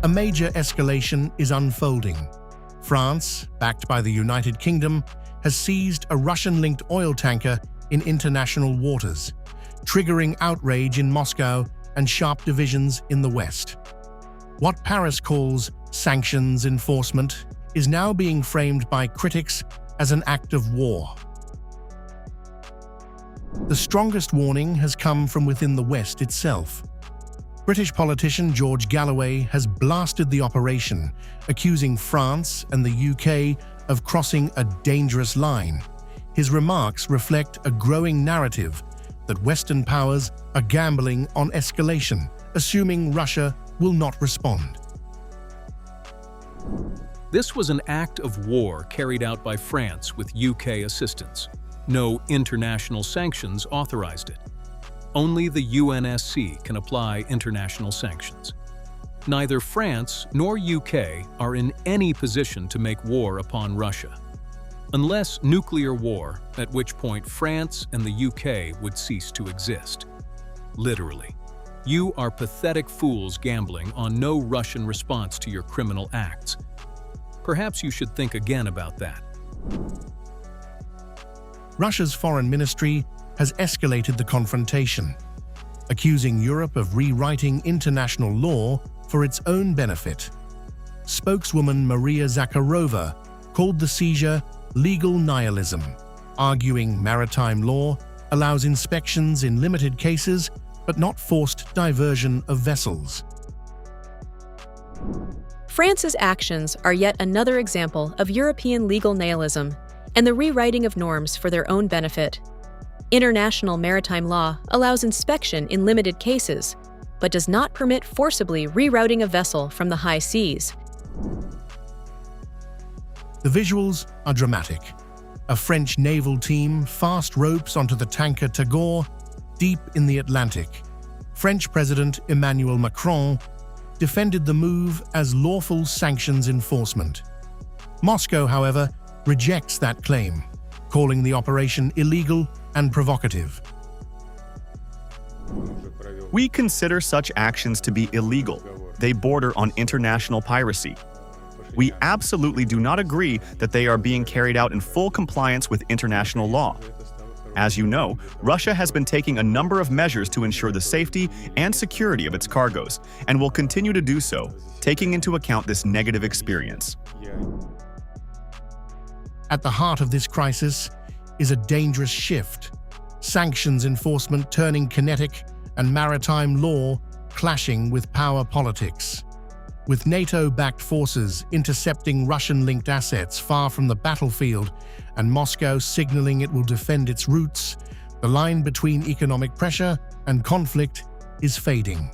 A major escalation is unfolding. France, backed by the United Kingdom, has seized a Russian-linked oil tanker in international waters, triggering outrage in Moscow and sharp divisions in the West. What Paris calls sanctions enforcement is now being framed by critics as an act of war. The strongest warning has come from within the West itself. British politician George Galloway has blasted the operation, accusing France and the UK of crossing a dangerous line. His remarks reflect a growing narrative that Western powers are gambling on escalation, assuming Russia will not respond. This was an act of war carried out by France with UK assistance. No international sanctions authorized it. Only the UNSC can apply international sanctions. Neither France nor UK are in any position to make war upon Russia. Unless nuclear war, at which point France and the UK would cease to exist. Literally. You are pathetic fools gambling on no Russian response to your criminal acts. Perhaps you should think again about that. Russia's foreign ministry has escalated the confrontation, accusing Europe of rewriting international law for its own benefit. Spokeswoman Maria Zakharova called the seizure legal nihilism, arguing maritime law allows inspections in limited cases but not forced diversion of vessels. France's actions are yet another example of European legal nihilism and the rewriting of norms for their own benefit. International maritime law allows inspection in limited cases, but does not permit forcibly rerouting a vessel from the high seas. The visuals are dramatic. A French naval team fast ropes onto the tanker Tagor deep in the Atlantic. French President Emmanuel Macron defended the move as lawful sanctions enforcement. Moscow, however, rejects that claim, calling the operation illegal and provocative. We consider such actions to be illegal. They border on international piracy. We absolutely do not agree that they are being carried out in full compliance with international law. As you know, Russia has been taking a number of measures to ensure the safety and security of its cargoes, and will continue to do so, taking into account this negative experience. At the heart of this crisis is a dangerous shift, sanctions enforcement turning kinetic and maritime law clashing with power politics. With NATO-backed forces intercepting Russian-linked assets far from the battlefield and Moscow signaling it will defend its routes, the line between economic pressure and conflict is fading.